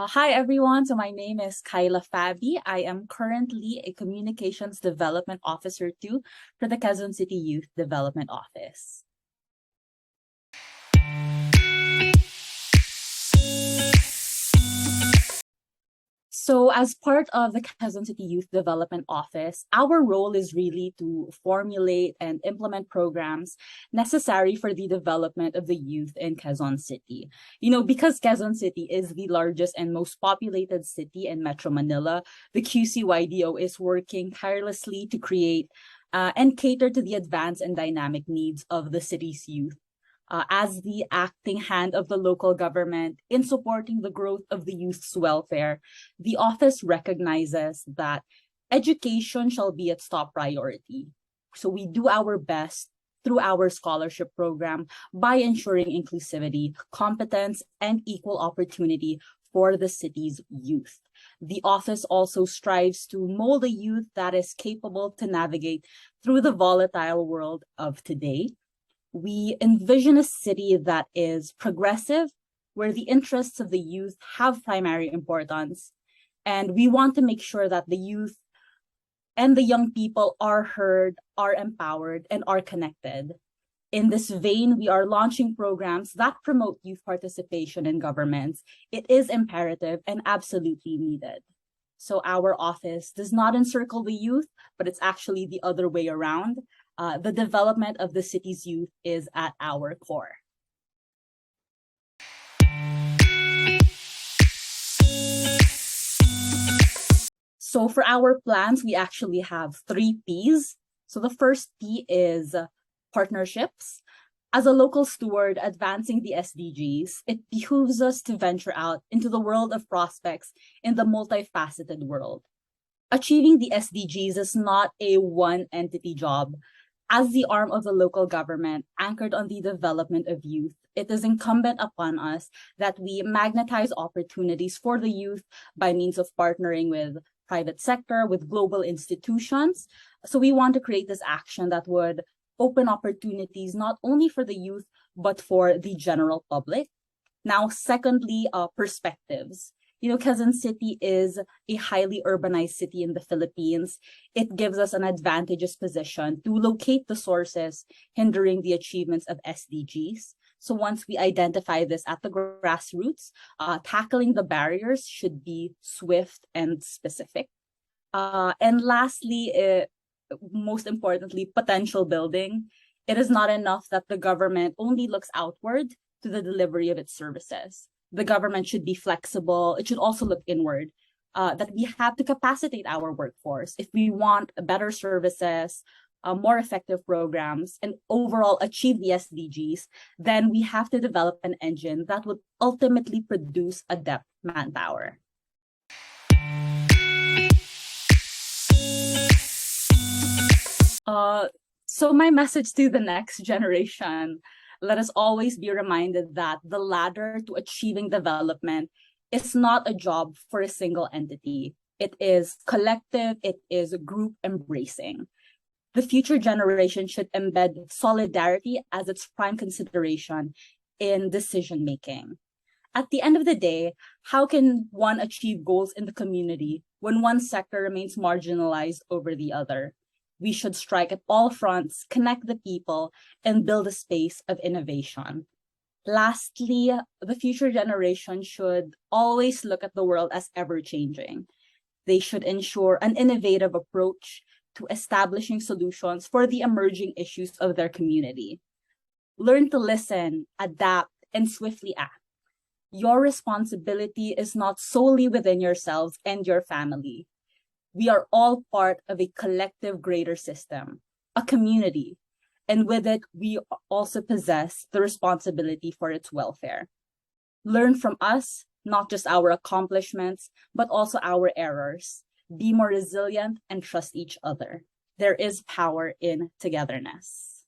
Hi everyone, so my name is Kayla Fabi. I am currently a Communications Development Officer too for the Quezon City Youth Development Office. So as part of the Quezon City Youth Development Office, our role is really to formulate and implement programs necessary for the development of the youth in Quezon City. Because Quezon City is the largest and most populated city in Metro Manila, the QCYDO is working tirelessly to create and cater to the advanced and dynamic needs of the city's youth. As the acting hand of the local government in supporting the growth of the youth's welfare, the office recognizes that education shall be its top priority. So we do our best through our scholarship program by ensuring inclusivity, competence, and equal opportunity for the city's youth. The office also strives to mold a youth that is capable to navigate through the volatile world of today. We envision a city that is progressive, where the interests of the youth have primary importance. And we want to make sure that the youth and the young people are heard, are empowered, and are connected. In this vein, we are launching programs that promote youth participation in governments. It is imperative and absolutely needed. So our office does not encircle the youth, but it's actually the other way around. The development of the city's youth is at our core. So for our plans, we actually have 3 P's. So the first P is partnerships. As a local steward advancing the SDGs, it behooves us to venture out into the world of prospects in the multifaceted world. Achieving the SDGs is not a one-entity job. As the arm of the local government anchored on the development of youth, it is incumbent upon us that we magnetize opportunities for the youth by means of partnering with private sector, with global institutions. So we want to create this action that would open opportunities not only for the youth, but for the general public. Now, secondly, perspectives. Quezon City is a highly urbanized city in the Philippines. It gives us an advantageous position to locate the sources hindering the achievements of SDGs. So once we identify this at the grassroots, tackling the barriers should be swift and specific. And lastly, most importantly, potential building. It is not enough that the government only looks outward to the delivery of its services. The government should be flexible. It should also look inward, that we have to capacitate our workforce. If we want better services, more effective programs, and overall achieve the SDGs, then we have to develop an engine that would ultimately produce adept manpower. So my message to the next generation: let us always be reminded that the ladder to achieving development is not a job for a single entity. It is collective, it is group embracing. The future generation should embed solidarity as its prime consideration in decision making. At the end of the day, how can one achieve goals in the community when one sector remains marginalized over the other? We should strike at all fronts, connect the people, and build a space of innovation. Lastly, the future generation should always look at the world as ever-changing. They should ensure an innovative approach to establishing solutions for the emerging issues of their community. Learn to listen, adapt, and swiftly act. Your responsibility is not solely within yourselves and your family. We are all part of a collective greater system, a community, and with it, we also possess the responsibility for its welfare. Learn from us, not just our accomplishments, but also our errors. Be more resilient and trust each other. There is power in togetherness.